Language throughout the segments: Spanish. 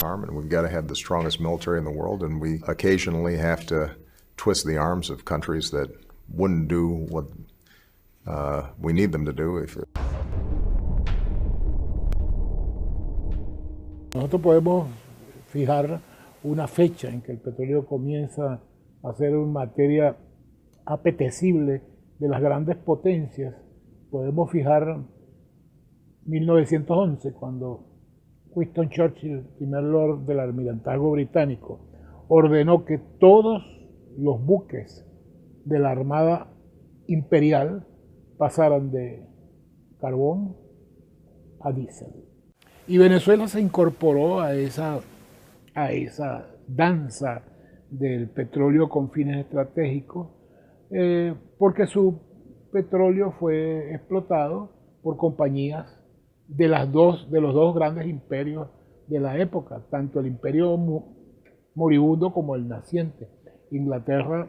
And we've got to have the strongest military in the world, and we occasionally have to twist the arms of countries that wouldn't do what we need them to do. Nosotros podemos fijar una fecha en que el petróleo comienza a ser una materia apetecible de las grandes potencias. Podemos fijar 1911, cuando Winston Churchill, primer Lord del Almirantazgo británico, ordenó que todos los buques de la Armada Imperial pasaran de carbón a diésel. Y Venezuela se incorporó a esa danza del petróleo con fines estratégicos, porque su petróleo fue explotado por compañías de los dos grandes imperios de la época, tanto el imperio moribundo como el naciente, Inglaterra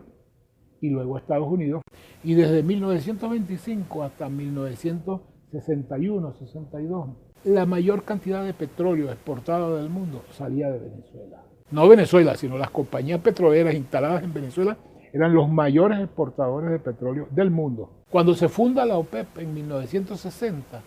y luego Estados Unidos. Y desde 1925 hasta 1961-62, la mayor cantidad de petróleo exportado del mundo salía de Venezuela. No Venezuela, sino las compañías petroleras instaladas en Venezuela eran los mayores exportadores de petróleo del mundo. Cuando se funda la OPEP en 1960,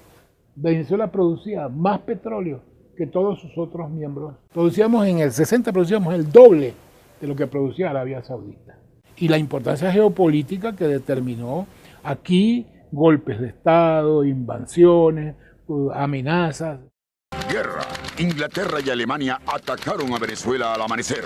Venezuela producía más petróleo que todos sus otros miembros. En el 60 producíamos el doble de lo que producía Arabia Saudita. Y la importancia geopolítica que determinó aquí golpes de Estado, invasiones, amenazas. Guerra. Inglaterra y Alemania atacaron a Venezuela al amanecer.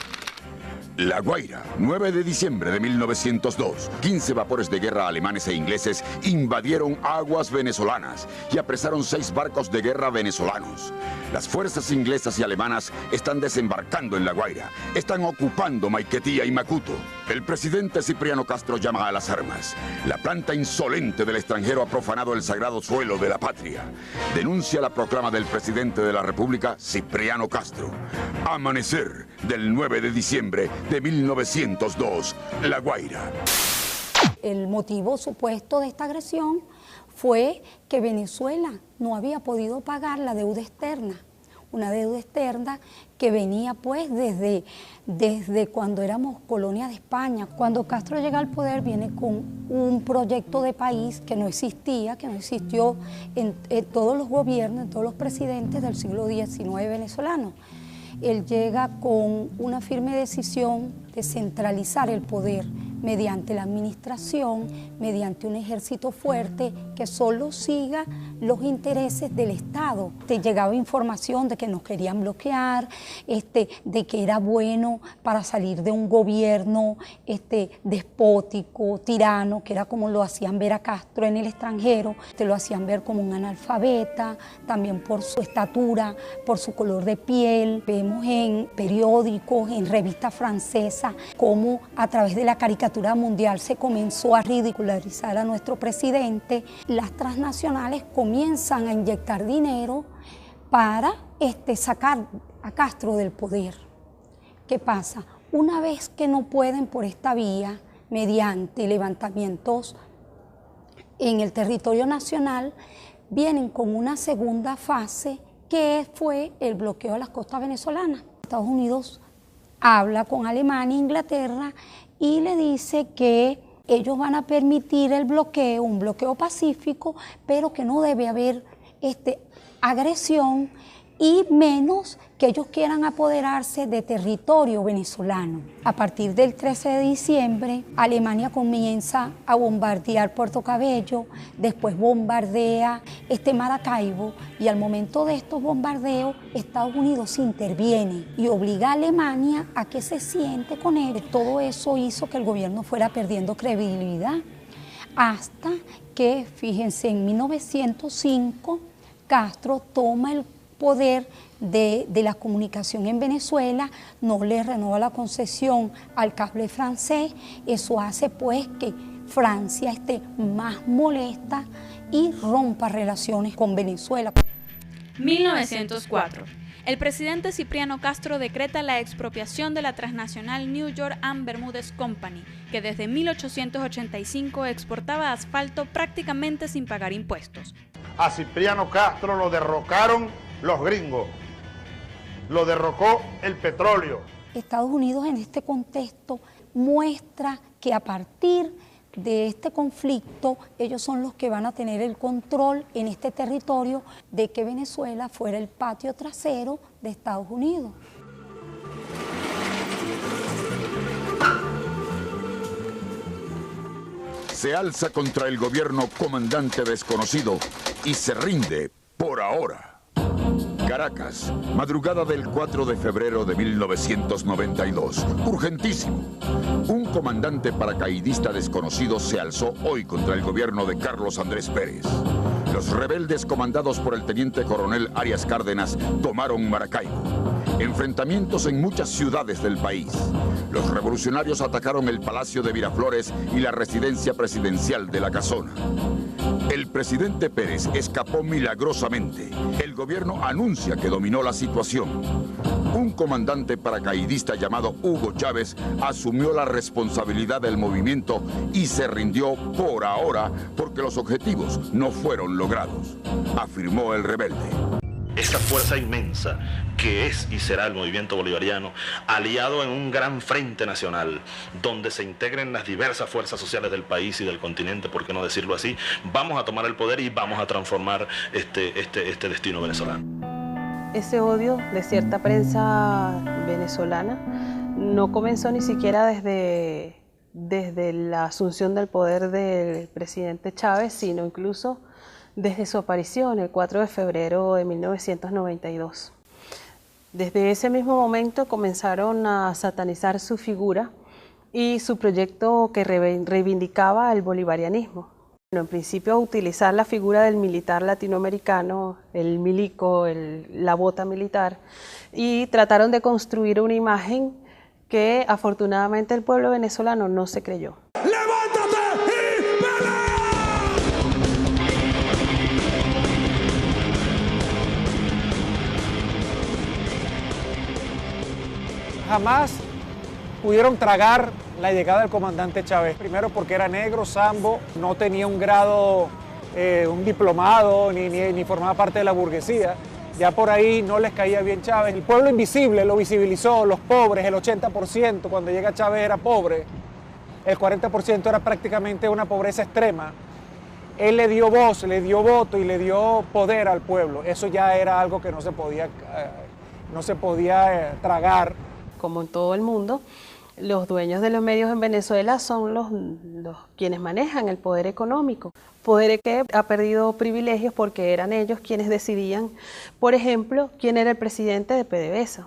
La Guaira, 9 de diciembre de 1902. 15 vapores de guerra alemanes e ingleses invadieron aguas venezolanas y apresaron 6 barcos de guerra venezolanos. Las fuerzas inglesas y alemanas están desembarcando en La Guaira. Están ocupando Maiquetía y Macuto. El presidente Cipriano Castro llama a las armas. La planta insolente del extranjero ha profanado el sagrado suelo de la patria. Denuncia la proclama del presidente de la República, Cipriano Castro. Amanecer del 9 de diciembre de 1902, La Guaira. El motivo supuesto de esta agresión fue que Venezuela no había podido pagar la deuda externa, una deuda externa que venía pues desde cuando éramos colonia de España. Cuando Castro llega al poder viene con un proyecto de país que no existía, que no existió en todos los gobiernos, en todos los presidentes del siglo XIX venezolano. Él llega con una firme decisión de centralizar el poder mediante la administración, mediante un ejército fuerte que solo siga los intereses del Estado. Te llegaba información de que nos querían bloquear, de que era bueno para salir de un gobierno despótico, tirano, que era como lo hacían ver a Castro en el extranjero. Te lo hacían ver como un analfabeta, también por su estatura, por su color de piel. Vemos en periódicos, en revistas francesas, cómo a través de la caricatura mundial se comenzó a ridicularizar a nuestro presidente. Las transnacionales comienzan a inyectar dinero para sacar a Castro del poder. ¿Qué pasa? Una vez que no pueden por esta vía, mediante levantamientos en el territorio nacional, vienen con una segunda fase que fue el bloqueo de las costas venezolanas. Estados Unidos habla con Alemania e Inglaterra y le dice que ellos van a permitir el bloqueo, un bloqueo pacífico, pero que no debe haber agresión y menos que ellos quieran apoderarse de territorio venezolano. A partir del 13 de diciembre, Alemania comienza a bombardear Puerto Cabello, después bombardea Maracaibo, y al momento de estos bombardeos, Estados Unidos interviene y obliga a Alemania a que se siente con él. Todo eso hizo que el gobierno fuera perdiendo credibilidad, hasta que, fíjense, en 1905, Castro toma el poder de la comunicación en Venezuela, no le renueva la concesión al cable francés. Eso hace pues que Francia esté más molesta y rompa relaciones con Venezuela. 1904. El presidente Cipriano Castro decreta la expropiación de la transnacional New York and Bermúdez Company, que desde 1885 exportaba asfalto prácticamente sin pagar impuestos. A Cipriano Castro lo derrocaron los gringos, lo derrocó el petróleo. Estados Unidos en este contexto muestra que a partir de este conflicto ellos son los que van a tener el control en este territorio de que Venezuela fuera el patio trasero de Estados Unidos. Se alza contra el gobierno comandante desconocido y se rinde por ahora. Caracas, madrugada del 4 de febrero de 1992. Urgentísimo. Un comandante paracaidista desconocido se alzó hoy contra el gobierno de Carlos Andrés Pérez. Los rebeldes comandados por el teniente coronel Arias Cárdenas tomaron Maracaibo. Enfrentamientos en muchas ciudades del país. Los revolucionarios atacaron el Palacio de Miraflores y la residencia presidencial de La Casona. El presidente Pérez escapó milagrosamente. El gobierno anuncia que dominó la situación. Un comandante paracaidista llamado Hugo Chávez asumió la responsabilidad del movimiento y se rindió por ahora porque los objetivos no fueron logrados, afirmó el rebelde. Esta fuerza inmensa que es y será el movimiento bolivariano, aliado en un gran frente nacional, donde se integren las diversas fuerzas sociales del país y del continente, por qué no decirlo así, vamos a tomar el poder y vamos a transformar este destino venezolano. Ese odio de cierta prensa venezolana no comenzó ni siquiera desde la asunción del poder del presidente Chávez, sino incluso desde su aparición el 4 de febrero de 1992. Desde ese mismo momento comenzaron a satanizar su figura y su proyecto que reivindicaba el bolivarianismo. En principio, utilizar la figura del militar latinoamericano, el milico, la bota militar, y trataron de construir una imagen que afortunadamente el pueblo venezolano no se creyó. Jamás pudieron tragar la llegada del comandante Chávez. Primero porque era negro, sambo, no tenía un grado, un diplomado, ni formaba parte de la burguesía. Ya por ahí no les caía bien Chávez. El pueblo invisible lo visibilizó, los pobres, el 80% cuando llega Chávez era pobre. El 40% era prácticamente una pobreza extrema. Él le dio voz, le dio voto y le dio poder al pueblo. Eso ya era algo que no se podía tragar. Como en todo el mundo, los dueños de los medios en Venezuela son los quienes manejan el poder económico. Poder que ha perdido privilegios porque eran ellos quienes decidían, por ejemplo, quién era el presidente de PDVSA.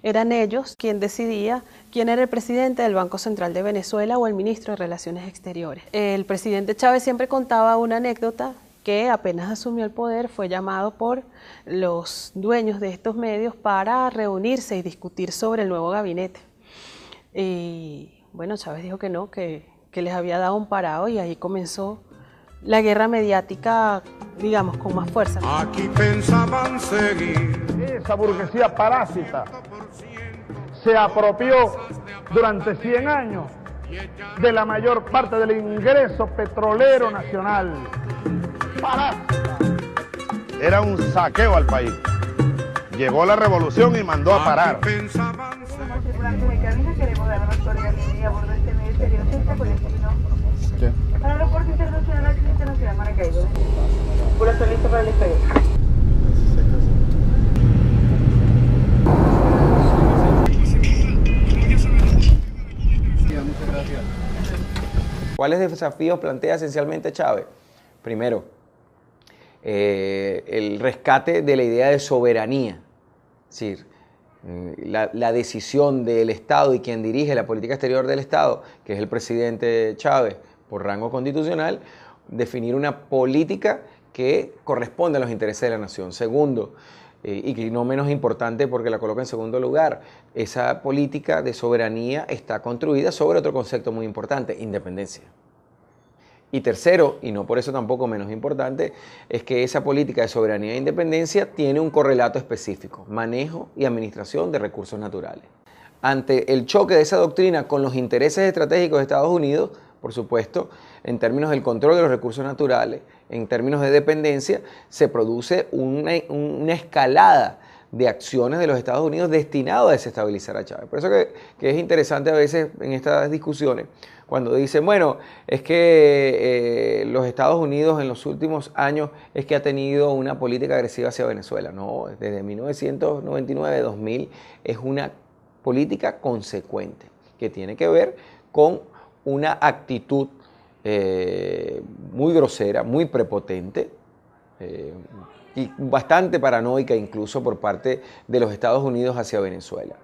Eran ellos quien decidía quién era el presidente del Banco Central de Venezuela o el ministro de Relaciones Exteriores. El presidente Chávez siempre contaba una anécdota que apenas asumió el poder fue llamado por los dueños de estos medios para reunirse y discutir sobre el nuevo gabinete. Y bueno, Chávez dijo que no, que les había dado un parado y ahí comenzó la guerra mediática, digamos, con más fuerza. Aquí pensaban seguir. Esa burguesía parásita se apropió durante 100 años de la mayor parte del ingreso petrolero nacional. Parásita. Era un saqueo al país. Llegó la revolución y mandó a parar. Queremos dar una coreografía a bordo de este medio exterior con el destino para el aeropuerto internacional Maracaibo. Pura está listo para el despegue. ¿Cuáles desafíos plantea esencialmente Chávez? Primero, el rescate de la idea de soberanía, es decir, la decisión del Estado y quien dirige la política exterior del Estado, que es el presidente Chávez, por rango constitucional, definir una política que corresponde a los intereses de la nación. Segundo, y no menos importante porque la coloca en segundo lugar, esa política de soberanía está construida sobre otro concepto muy importante, independencia. Y tercero, y no por eso tampoco menos importante, es que esa política de soberanía e independencia tiene un correlato específico, manejo y administración de recursos naturales. Ante el choque de esa doctrina con los intereses estratégicos de Estados Unidos, por supuesto, en términos del control de los recursos naturales, en términos de dependencia, se produce una escalada de acciones de los Estados Unidos destinado a desestabilizar a Chávez. Por eso que es interesante a veces en estas discusiones, cuando dicen, bueno, es que los Estados Unidos en los últimos años es que ha tenido una política agresiva hacia Venezuela. No, desde 1999-2000 es una política consecuente, que tiene que ver con una actitud muy grosera, muy prepotente, y bastante paranoica incluso por parte de los Estados Unidos hacia Venezuela.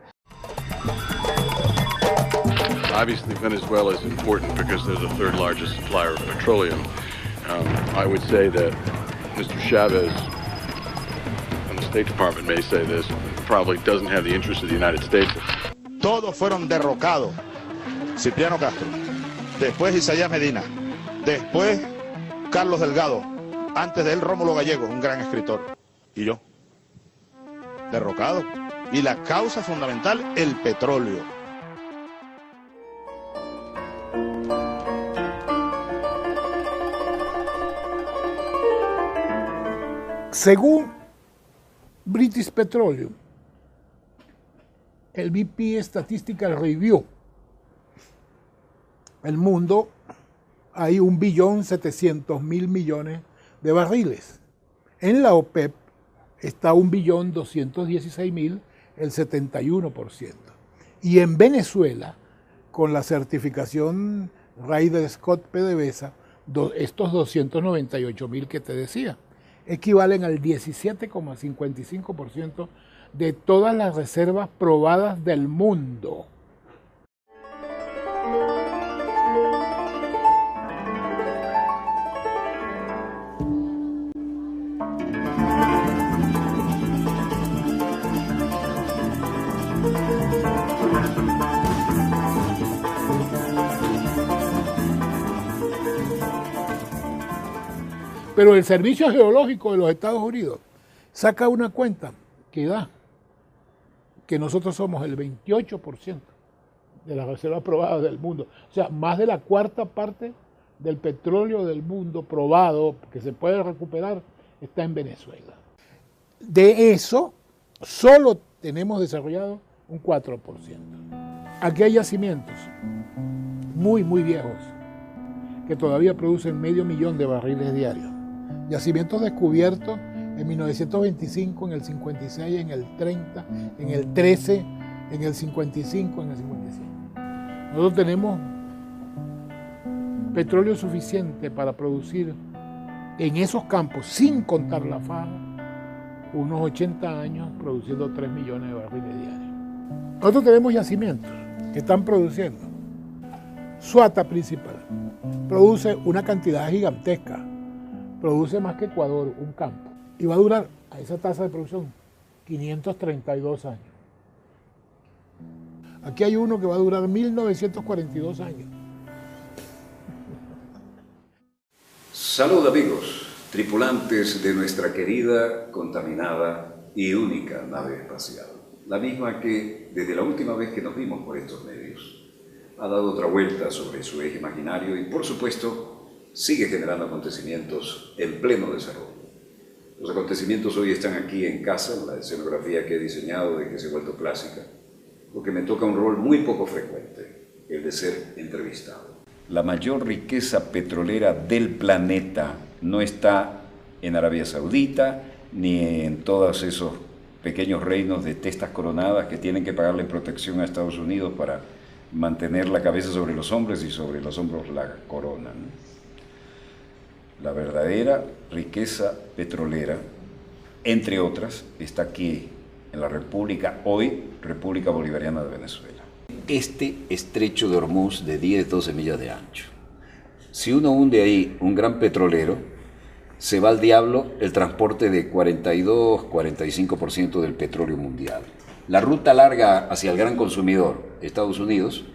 Obviously, Venezuela is important because they're the third largest supplier of petroleum. I would say that Mr. Chavez, and the State Department may say this, probably doesn't have the interest of the United States. Todos fueron derrocados. Cipriano Castro, después Isaías Medina, después Carlos Delgado, antes de él Rómulo Gallegos, un gran escritor, y yo, derrocado. Y la causa fundamental, el petróleo. Según British Petroleum, el BP Statistical Review, el mundo hay 1.700.000.000.000 de barriles. En la OPEP está 1.216.000.000, el 71%. Y en Venezuela, con la certificación Ryder Scott PDVSA, estos 298.000 que te decía, equivalen al 17,55% de todas las reservas probadas del mundo. Pero el Servicio Geológico de los Estados Unidos saca una cuenta que da que nosotros somos el 28% de las reservas probadas del mundo. O sea, más de la cuarta parte del petróleo del mundo probado, que se puede recuperar, está en Venezuela. De eso, solo tenemos desarrollado un 4%. Aquí hay yacimientos muy, muy viejos que todavía producen 500.000 de barriles diarios. Yacimientos descubiertos en 1925, en el 56, en el 30, en el 13, en el 55, en el 55. Nosotros tenemos petróleo suficiente para producir en esos campos, sin contar la faja, unos 80 años produciendo 3 millones de barriles diarios. Nosotros tenemos yacimientos que están produciendo. Suata principal produce una cantidad gigantesca. Produce más que Ecuador, un campo, y va a durar a esa tasa de producción 532 años. Aquí hay uno que va a durar 1942 años. Salud amigos, tripulantes de nuestra querida, contaminada y única nave espacial. La misma que, desde la última vez que nos vimos por estos medios, ha dado otra vuelta sobre su eje imaginario y, por supuesto, sigue generando acontecimientos en pleno desarrollo. Los acontecimientos hoy están aquí en casa, en la escenografía que he diseñado y que se ha vuelto clásica, porque me toca un rol muy poco frecuente, el de ser entrevistado. La mayor riqueza petrolera del planeta no está en Arabia Saudita, ni en todos esos pequeños reinos de testas coronadas que tienen que pagarle protección a Estados Unidos para mantener la cabeza sobre los hombros y sobre los hombros la corona, ¿no? La verdadera riqueza petrolera, entre otras, está aquí, en la República, hoy República Bolivariana de Venezuela. Este estrecho de Hormuz de 10-12 millas de ancho. Si uno hunde ahí un gran petrolero, se va al diablo el transporte de 42-45% del petróleo mundial. La ruta larga hacia el gran consumidor, Estados Unidos,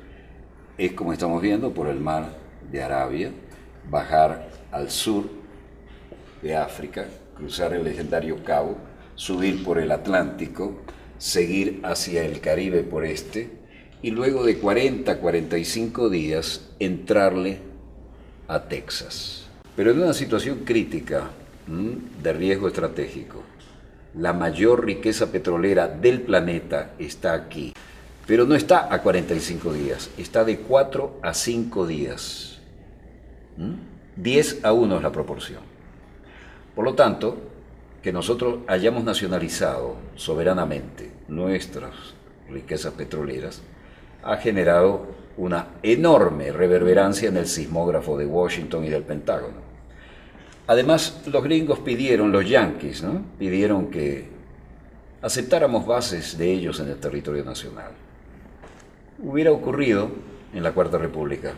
es, como estamos viendo, por el mar de Arabia, bajar al sur de África, cruzar el legendario Cabo, subir por el Atlántico, seguir hacia el Caribe por este, y luego de 40-45 días entrarle a Texas. Pero en una situación crítica de riesgo estratégico, la mayor riqueza petrolera del planeta está aquí, pero no está a 45 días, está de 4 a 5 días. 10-1 es la proporción. Por lo tanto, que nosotros hayamos nacionalizado soberanamente nuestras riquezas petroleras ha generado una enorme reverberancia en el sismógrafo de Washington y del Pentágono. Además, los gringos pidieron, los yanquis, ¿no? Pidieron que aceptáramos bases de ellos en el territorio nacional. Hubiera ocurrido en la Cuarta República,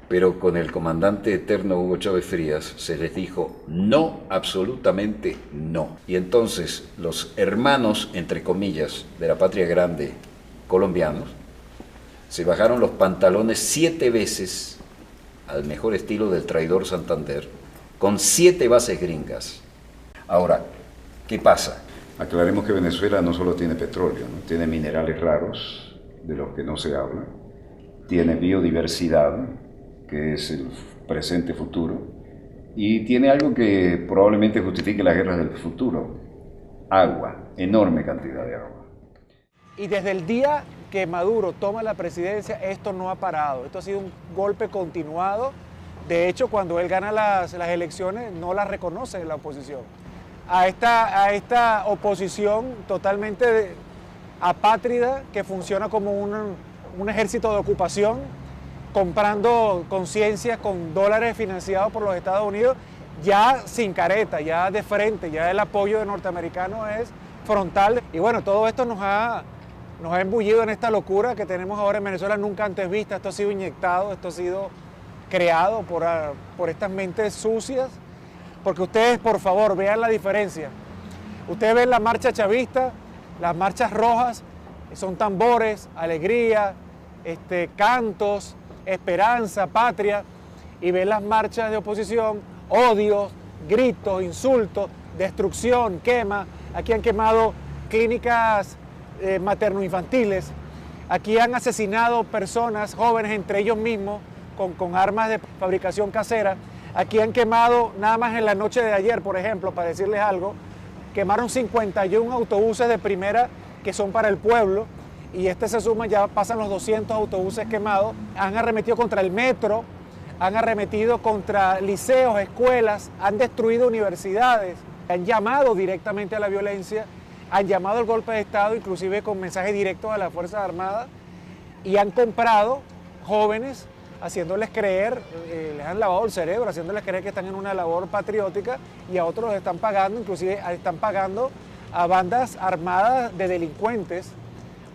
pero con el comandante eterno Hugo Chávez Frías se les dijo no, absolutamente no. Y entonces los hermanos, entre comillas, de la patria grande colombianos, se bajaron los pantalones 7 veces al mejor estilo del traidor Santander, con 7 bases gringas. Ahora, ¿qué pasa? Aclaremos que Venezuela no solo tiene petróleo, ¿no? Tiene minerales raros, de los que no se habla, tiene biodiversidad, que es el presente futuro, y tiene algo que probablemente justifique las guerras del futuro: agua, enorme cantidad de agua. Y desde el día que Maduro toma la presidencia, esto no ha parado, esto ha sido un golpe continuado. De hecho, cuando él gana las elecciones, no las reconoce la oposición. A esta oposición totalmente apátrida, que funciona como un ejército de ocupación, comprando conciencias con dólares financiados por los Estados Unidos, ya sin careta, ya de frente, ya el apoyo de norteamericanos es frontal. Y bueno, todo esto nos ha embullido en esta locura que tenemos ahora en Venezuela, nunca antes vista. Esto ha sido inyectado, esto ha sido creado por estas mentes sucias, porque ustedes, por favor, vean la diferencia. Ustedes ven la marcha chavista, las marchas rojas, son tambores, alegría, cantos, esperanza, patria, y ven las marchas de oposición, odios, gritos, insultos, destrucción, quema. Aquí han quemado clínicas materno-infantiles, aquí han asesinado personas, jóvenes, entre ellos mismos, con armas de fabricación casera. Aquí han quemado, nada más en la noche de ayer, por ejemplo, para decirles algo, quemaron 51 autobuses de primera que son para el pueblo, y se suma, ya pasan los 200 autobuses quemados. Han arremetido contra el metro, han arremetido contra liceos, escuelas, han destruido universidades, han llamado directamente a la violencia, han llamado al golpe de Estado, inclusive con mensajes directos a las Fuerzas Armadas, y han comprado jóvenes, haciéndoles creer, les han lavado el cerebro, haciéndoles creer que están en una labor patriótica, y a otros los están pagando, inclusive están pagando a bandas armadas de delincuentes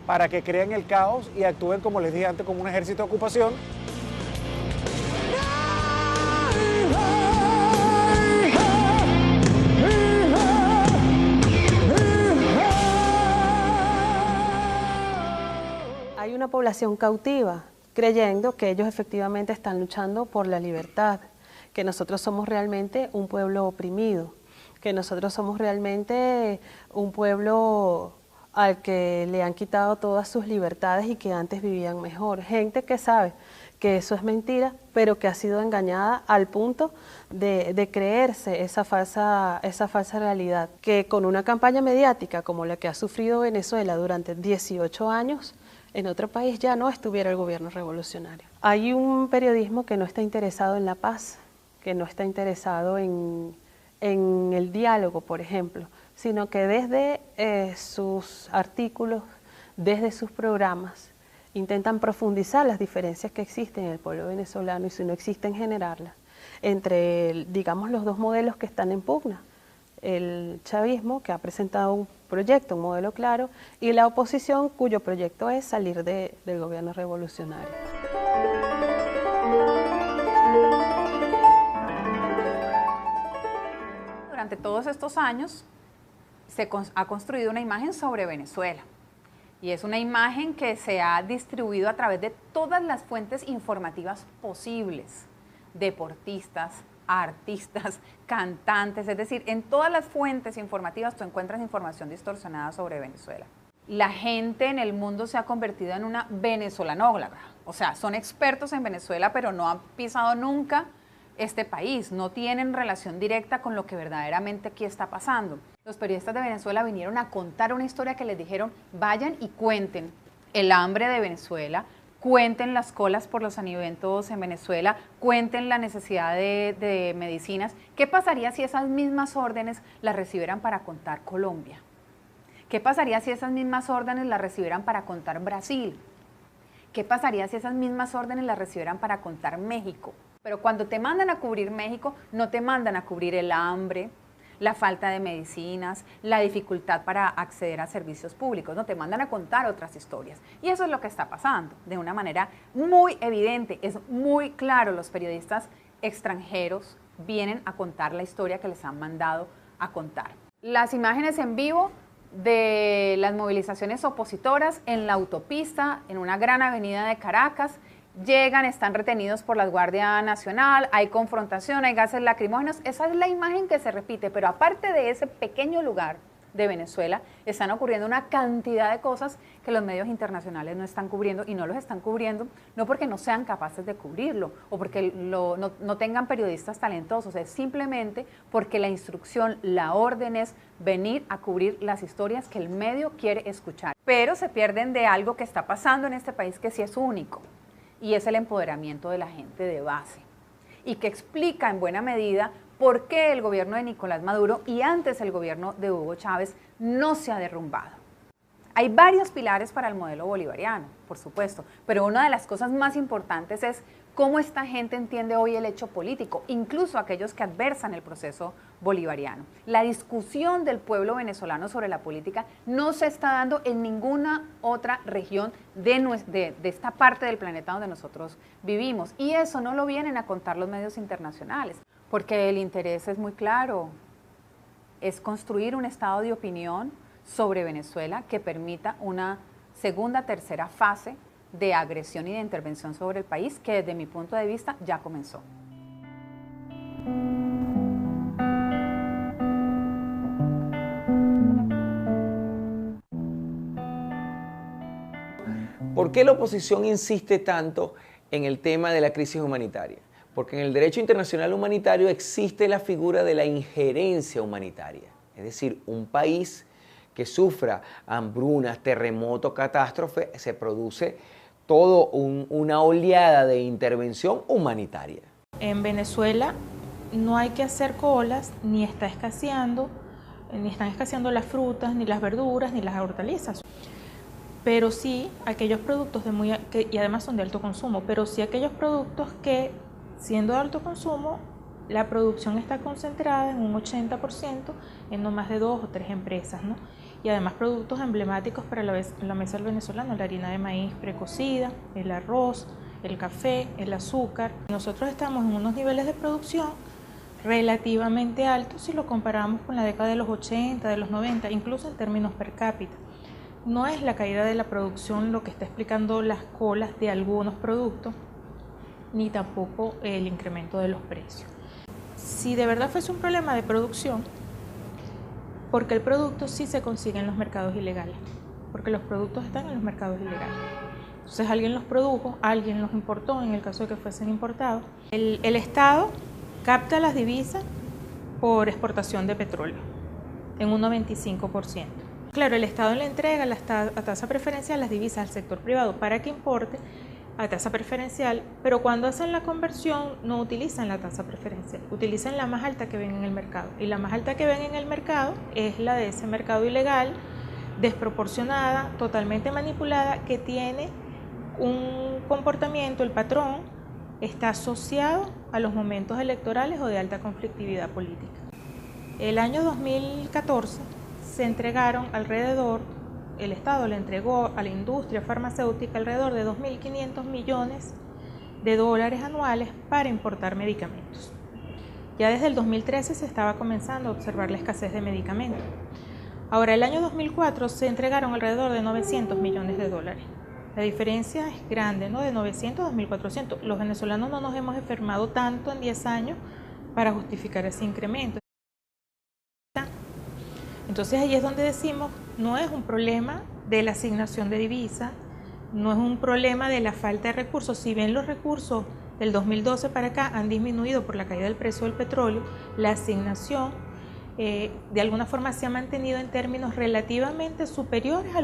para que creen el caos y actúen, como les dije antes, como un ejército de ocupación. Hay una población cautiva, creyendo que ellos efectivamente están luchando por la libertad, que nosotros somos realmente un pueblo oprimido, que nosotros somos realmente un pueblo al que le han quitado todas sus libertades y que antes vivían mejor. Gente que sabe que eso es mentira, pero que ha sido engañada al punto de creerse esa falsa realidad, que con una campaña mediática como la que ha sufrido Venezuela durante 18 años, en otro país ya no estuviera el gobierno revolucionario. Hay un periodismo que no está interesado en la paz, que no está interesado en el diálogo, por ejemplo, sino que desde sus artículos, desde sus programas, intentan profundizar las diferencias que existen en el pueblo venezolano, y si no existen, generarlas, entre, digamos, los dos modelos que están en pugna: el chavismo, que ha presentado un proyecto, un modelo claro, y la oposición, cuyo proyecto es salir del gobierno revolucionario. durante todos estos años se ha construido una imagen sobre Venezuela. Y es una imagen que se ha distribuido a través de todas las fuentes informativas posibles. Deportistas, artistas, cantantes, es decir, en todas las fuentes informativas tú encuentras información distorsionada sobre Venezuela. La gente en el mundo se ha convertido en una venezolanógrafa, o sea, son expertos en Venezuela, pero no han pisado nunca este país, no tienen relación directa con lo que verdaderamente aquí está pasando. Los periodistas de Venezuela vinieron a contar una historia que les dijeron, vayan y cuenten el hambre de Venezuela, cuenten las colas por los alimentos en Venezuela, cuenten la necesidad de medicinas. ¿Qué pasaría si esas mismas órdenes las recibieran para contar Colombia? ¿Qué pasaría si esas mismas órdenes las recibieran para contar Brasil? ¿Qué pasaría si esas mismas órdenes las recibieran para contar México? Pero cuando te mandan a cubrir México, no te mandan a cubrir el hambre, la falta de medicinas, la dificultad para acceder a servicios públicos, no te mandan a contar otras historias. Y eso es lo que está pasando de una manera muy evidente, es muy claro, los periodistas extranjeros vienen a contar la historia que les han mandado a contar. Las imágenes en vivo de las movilizaciones opositoras en la autopista, en una gran avenida de Caracas, llegan, están retenidos por la Guardia Nacional, hay confrontación, hay gases lacrimógenos, esa es la imagen que se repite, pero aparte de ese pequeño lugar de Venezuela, están ocurriendo una cantidad de cosas que los medios internacionales no están cubriendo, y no los están cubriendo no porque no sean capaces de cubrirlo o porque no tengan periodistas talentosos, es simplemente porque la instrucción, la orden es venir a cubrir las historias que el medio quiere escuchar. Pero se pierden de algo que está pasando en este país que sí es único, y es el empoderamiento de la gente de base, y que explica en buena medida por qué el gobierno de Nicolás Maduro y antes el gobierno de Hugo Chávez no se ha derrumbado. Hay varios pilares para el modelo bolivariano, por supuesto, pero una de las cosas más importantes es cómo esta gente entiende hoy el hecho político, incluso aquellos que adversan el proceso bolivariano. La discusión del pueblo venezolano sobre la política no se está dando en ninguna otra región de esta parte del planeta donde nosotros vivimos, y eso no lo vienen a contar los medios internacionales, porque el interés es muy claro, es construir un estado de opinión sobre Venezuela que permita una segunda, tercera fase de agresión y de intervención sobre el país que desde mi punto de vista ya comenzó. ¿Por qué la oposición insiste tanto en el tema de la crisis humanitaria? Porque en el derecho internacional humanitario existe la figura de la injerencia humanitaria, es decir, un país que sufra hambrunas, terremotos, catástrofe, se produce todo una oleada de intervención humanitaria. En Venezuela no hay que hacer colas, ni están escaseando las frutas, ni las verduras, ni las hortalizas. Pero sí aquellos productos y además son de alto consumo, pero sí aquellos productos que, siendo de alto consumo, la producción está concentrada en un 80% en no más de 2 o 3 empresas, ¿no? Y además productos emblemáticos para la mesa del venezolano, la harina de maíz precocida, el arroz, el café, el azúcar. Nosotros estamos en unos niveles de producción relativamente altos si lo comparamos con la década de los 80, de los 90, incluso en términos per cápita. No es la caída de la producción lo que está explicando las colas de algunos productos, ni tampoco el incremento de los precios. Si de verdad fuese un problema de producción, porque el producto sí se consigue en los mercados ilegales, porque los productos están en los mercados ilegales. Entonces alguien los produjo, alguien los importó, en el caso de que fuesen importados. El Estado capta las divisas por exportación de petróleo, en un 95%. Claro, el Estado le entrega a tasa preferencial las divisas al sector privado para que importe a tasa preferencial, pero cuando hacen la conversión no utilizan la tasa preferencial, utilizan la más alta que ven en el mercado, y la más alta que ven en el mercado es la de ese mercado ilegal, desproporcionada, totalmente manipulada, que tiene un comportamiento, el patrón está asociado a los momentos electorales o de alta conflictividad política. El año 2014 se entregaron el Estado le entregó a la industria farmacéutica alrededor de 2.500 millones de dólares anuales para importar medicamentos. Ya desde el 2013 se estaba comenzando a observar la escasez de medicamentos. Ahora, el año 2004 se entregaron alrededor de 900 millones de dólares. La diferencia es grande, ¿no? De 900 a 2.400. Los venezolanos no nos hemos enfermado tanto en 10 años para justificar ese incremento. Entonces ahí es donde decimos, no es un problema de la asignación de divisas, no es un problema de la falta de recursos. Si bien los recursos del 2012 para acá han disminuido por la caída del precio del petróleo, la asignación de alguna forma se ha mantenido en términos relativamente superiores a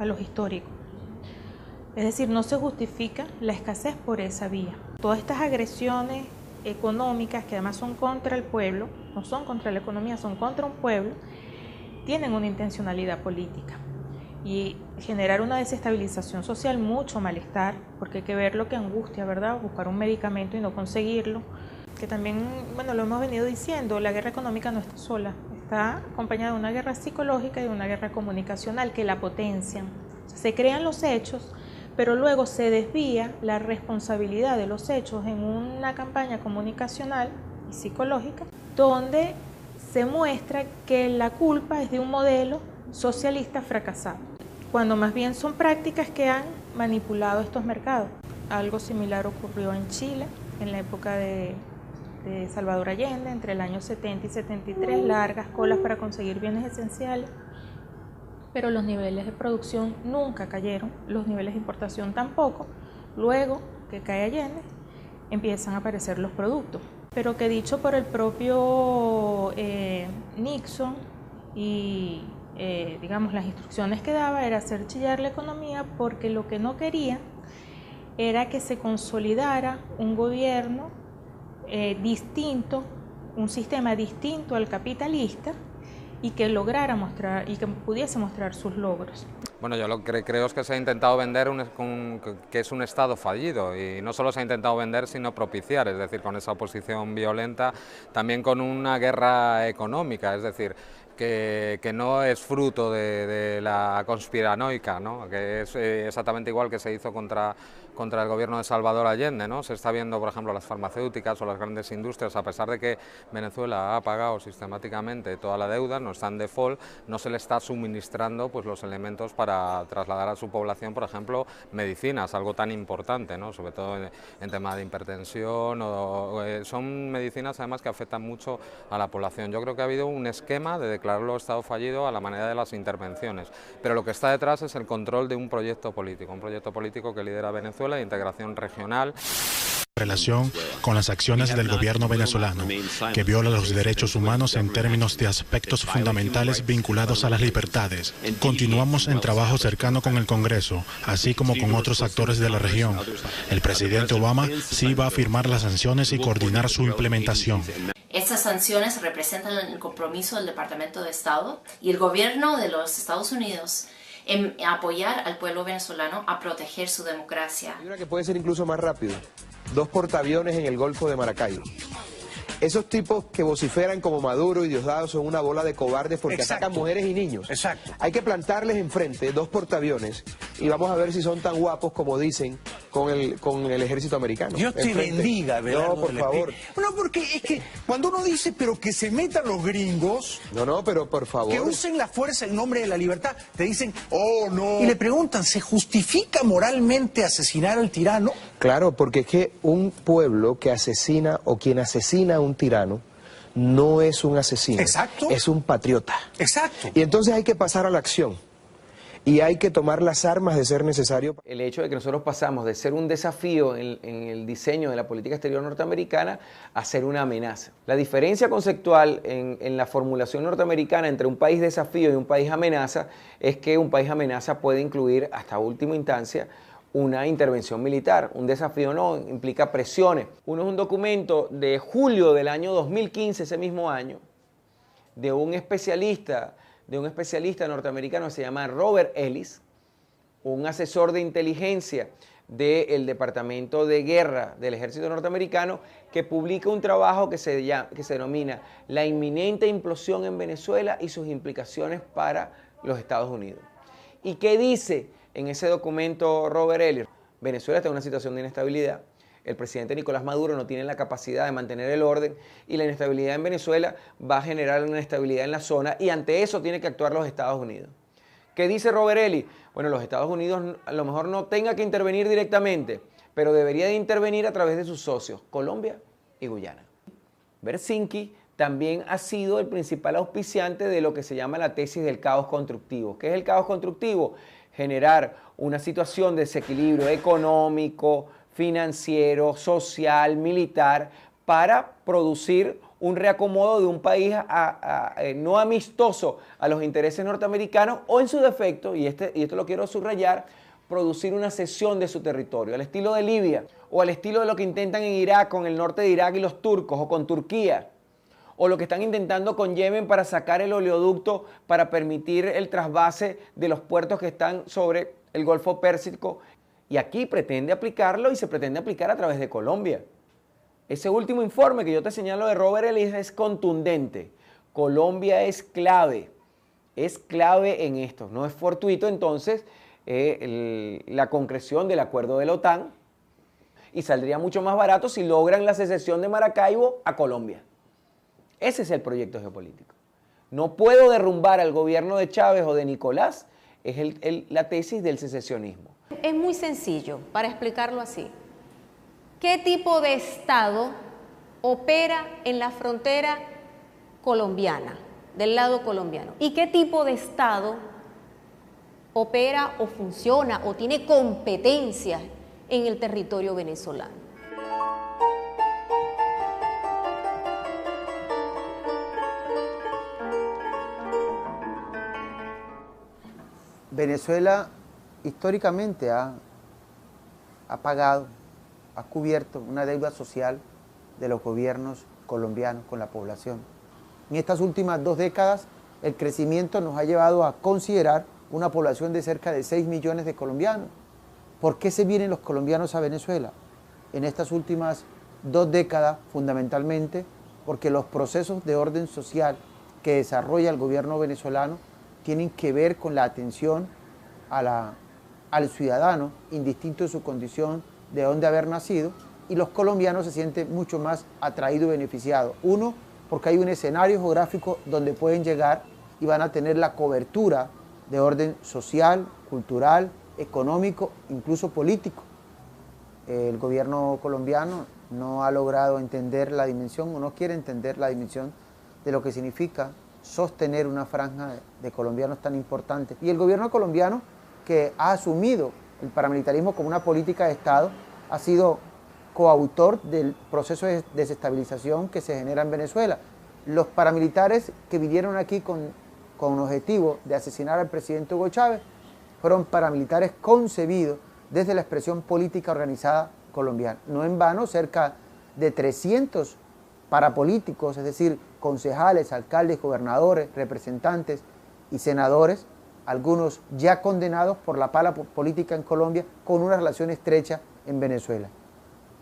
los históricos. Es decir, no se justifica la escasez por esa vía. Todas estas agresiones económicas, que además son contra el pueblo, no son contra la economía, son contra un pueblo, tienen una intencionalidad política y generar una desestabilización social, mucho malestar, porque hay que ver lo que angustia, ¿verdad? Buscar un medicamento y no conseguirlo, que también, bueno, lo hemos venido diciendo, la guerra económica no está sola, está acompañada de una guerra psicológica y de una guerra comunicacional que la potencian. O sea, se crean los hechos, pero luego se desvía la responsabilidad de los hechos en una campaña comunicacional y psicológica, donde se muestra que la culpa es de un modelo socialista fracasado, cuando más bien son prácticas que han manipulado estos mercados. Algo similar ocurrió en Chile, en la época de Salvador Allende, entre el año 70 y 73, largas colas para conseguir bienes esenciales, pero los niveles de producción nunca cayeron, los niveles de importación tampoco. Luego que cae Allende, empiezan a aparecer los productos, pero que dicho por el propio Nixon y digamos las instrucciones que daba era hacer chillar la economía, porque lo que no quería era que se consolidara un gobierno distinto, un sistema distinto al capitalista, y que lograra mostrar y que pudiese mostrar sus logros. Bueno, yo lo que creo es que se ha intentado vender que es un Estado fallido, y no solo se ha intentado vender sino propiciar, es decir, con esa oposición violenta, también con una guerra económica, es decir, que no es fruto de la conspiranoica, ¿no? Que es exactamente igual que se hizo contra el gobierno de Salvador Allende, ¿no? Se está viendo, por ejemplo, las farmacéuticas o las grandes industrias, a pesar de que Venezuela ha pagado sistemáticamente toda la deuda, no está en default, no se le está suministrando pues los elementos para trasladar a su población, por ejemplo, medicinas, algo tan importante, ¿no? Sobre todo en tema de hipertensión, son medicinas además que afectan mucho a la población. Yo creo que ha habido un esquema de declararlo Estado fallido a la manera de las intervenciones, pero lo que está detrás es el control de un proyecto político que lidera Venezuela, de integración regional. Relación con las acciones del gobierno venezolano, que viola los derechos humanos en términos de aspectos fundamentales vinculados a las libertades. Continuamos en trabajo cercano con el Congreso, así como con otros actores de la región. El presidente Obama sí va a firmar las sanciones y coordinar su implementación. Estas sanciones representan el compromiso del Departamento de Estado y el gobierno de los Estados Unidos en apoyar al pueblo venezolano a proteger su democracia. Hay una que puede ser incluso más rápido. 2 portaaviones en el Golfo de Maracaibo. Esos tipos que vociferan como Maduro y Diosdado son una bola de cobardes porque atacan mujeres y niños. Exacto. Hay que plantarles enfrente 2 portaaviones y vamos a ver si son tan guapos como dicen con el ejército americano. Dios te bendiga, Belardo. No, por favor. No, porque es que cuando uno dice, pero que se metan los gringos... No, pero por favor. Que usen la fuerza en nombre de la libertad, te dicen, oh, no. Y le preguntan, ¿se justifica moralmente asesinar al tirano? Claro, porque es que un pueblo que asesina o quien asesina a un tirano no es un asesino. Exacto. Es un patriota. Exacto. Y entonces hay que pasar a la acción. Y hay que tomar las armas de ser necesario. El hecho de que nosotros pasamos de ser un desafío en el diseño de la política exterior norteamericana a ser una amenaza. La diferencia conceptual en la formulación norteamericana entre un país desafío y un país amenaza es que un país amenaza puede incluir hasta última instancia una intervención militar. Un desafío no, implica presiones. Uno es un documento de julio del año 2015, ese mismo año, de un especialista norteamericano que se llama Robert Ellis, un asesor de inteligencia del Departamento de Guerra del Ejército norteamericano, que publica un trabajo que se denomina La inminente implosión en Venezuela y sus implicaciones para los Estados Unidos. ¿Y qué dice en ese documento Robert Ellis? Venezuela está en una situación de inestabilidad, el presidente Nicolás Maduro no tiene la capacidad de mantener el orden y la inestabilidad en Venezuela va a generar una inestabilidad en la zona y ante eso tiene que actuar los Estados Unidos. ¿Qué dice Robert Ely? Bueno, los Estados Unidos a lo mejor no tenga que intervenir directamente, pero debería de intervenir a través de sus socios, Colombia y Guyana. Bersinki también ha sido el principal auspiciante de lo que se llama la tesis del caos constructivo. ¿Qué es el caos constructivo? Generar una situación de desequilibrio económico, financiero, social, militar, para producir un reacomodo de un país no amistoso a los intereses norteamericanos o en su defecto, y esto lo quiero subrayar, producir una cesión de su territorio, al estilo de Libia o al estilo de lo que intentan en Irak, con el norte de Irak y los turcos, o con Turquía, o lo que están intentando con Yemen para sacar el oleoducto para permitir el trasvase de los puertos que están sobre el Golfo Pérsico. Y aquí pretende aplicarlo y se pretende aplicar a través de Colombia. Ese último informe que yo te señalo de Robert Ely es contundente. Colombia es clave en esto. No es fortuito entonces la concreción del acuerdo de la OTAN y saldría mucho más barato si logran la secesión de Maracaibo a Colombia. Ese es el proyecto geopolítico. No puedo derrumbar al gobierno de Chávez o de Nicolás, es la tesis del secesionismo. Es muy sencillo, para explicarlo así. ¿Qué tipo de Estado opera en la frontera colombiana, del lado colombiano? ¿Y qué tipo de Estado opera o funciona o tiene competencias en el territorio venezolano? Venezuela históricamente ha pagado, ha cubierto una deuda social de los gobiernos colombianos con la población. En estas últimas 2 décadas, el crecimiento nos ha llevado a considerar una población de cerca de 6 millones de colombianos. ¿Por qué se vienen los colombianos a Venezuela? En estas últimas 2 décadas, fundamentalmente, porque los procesos de orden social que desarrolla el gobierno venezolano tienen que ver con la atención al ciudadano, indistinto de su condición, de dónde haber nacido, y los colombianos se sienten mucho más atraídos y beneficiados. Uno, porque hay un escenario geográfico donde pueden llegar y van a tener la cobertura de orden social, cultural, económico, incluso político. El gobierno colombiano no ha logrado entender la dimensión, o no quiere entender la dimensión de lo que significa sostener una franja de colombianos tan importante. Y el gobierno colombiano, que ha asumido el paramilitarismo como una política de Estado, ha sido coautor del proceso de desestabilización que se genera en Venezuela. Los paramilitares que vinieron aquí con objetivo de asesinar al presidente Hugo Chávez fueron paramilitares concebidos desde la expresión política organizada colombiana. No en vano, cerca de 300 parapolíticos, es decir, concejales, alcaldes, gobernadores, representantes y senadores, algunos ya condenados por la pala política en Colombia, con una relación estrecha en Venezuela.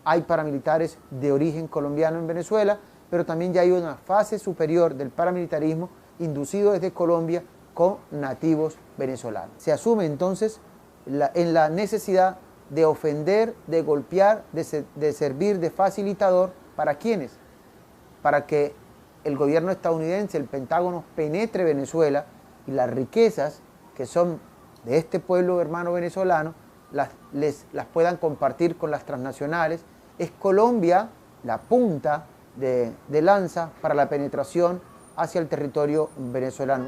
Hay paramilitares de origen colombiano en Venezuela, pero también ya hay una fase superior del paramilitarismo inducido desde Colombia con nativos venezolanos. Se asume entonces en la necesidad de ofender, de golpear, de servir de facilitador. ¿Para quiénes? Para que el gobierno estadounidense, el Pentágono, penetre Venezuela y las riquezas que son de este pueblo hermano venezolano las puedan compartir con las transnacionales. Es Colombia la punta de lanza para la penetración hacia el territorio venezolano.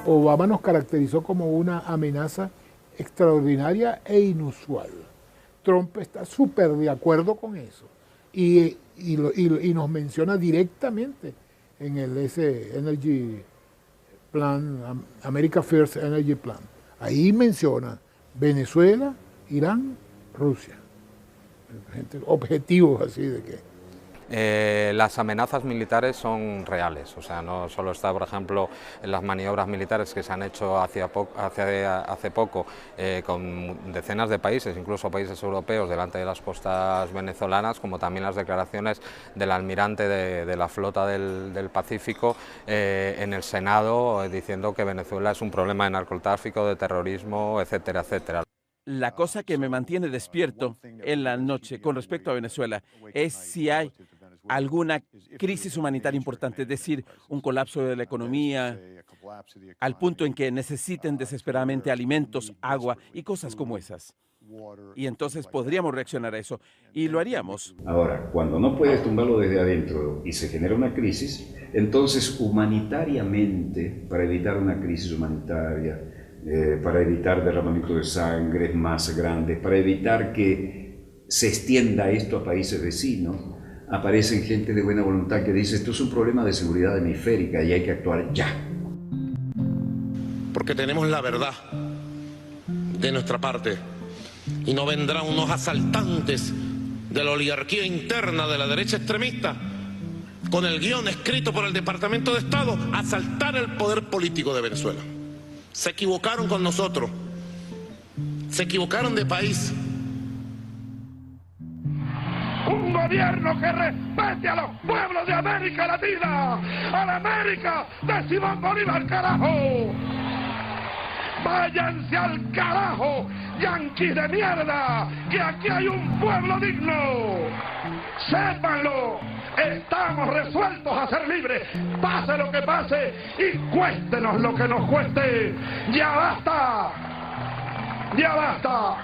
Obama nos caracterizó como una amenaza extraordinaria e inusual. Trump está súper de acuerdo con eso y nos menciona directamente en ese Energy Plan, America First Energy Plan. Ahí menciona Venezuela, Irán, Rusia. Objetivos así de que Las amenazas militares son reales, o sea, no solo está, por ejemplo, en las maniobras militares que se han hecho hace poco con decenas de países, incluso países europeos, delante de las costas venezolanas, como también las declaraciones del almirante de la flota del Pacífico en el Senado, diciendo que Venezuela es un problema de narcotráfico, de terrorismo, etcétera, etcétera. La cosa que me mantiene despierto en la noche con respecto a Venezuela es si hay alguna crisis humanitaria importante, es decir, un colapso de la economía, al punto en que necesiten desesperadamente alimentos, agua y cosas como esas. Y entonces podríamos reaccionar a eso, y lo haríamos. Ahora, cuando no puedes tumbarlo desde adentro y se genera una crisis, entonces humanitariamente, para evitar una crisis humanitaria, para evitar derramamiento de sangre más grandes, para evitar que se extienda esto a países vecinos, aparecen gente de buena voluntad que dice esto es un problema de seguridad hemisférica y hay que actuar ya. Porque tenemos la verdad de nuestra parte y no vendrán unos asaltantes de la oligarquía interna de la derecha extremista con el guión escrito por el Departamento de Estado a asaltar el poder político de Venezuela. Se equivocaron con nosotros, se equivocaron de país. Un gobierno que respete a los pueblos de América Latina, a la América de Simón Bolívar, carajo. Váyanse al carajo, yanquis de mierda, que aquí hay un pueblo digno. Sépanlo, estamos resueltos a ser libres, pase lo que pase y cuéstenos lo que nos cueste. ¡Ya basta! ¡Ya basta!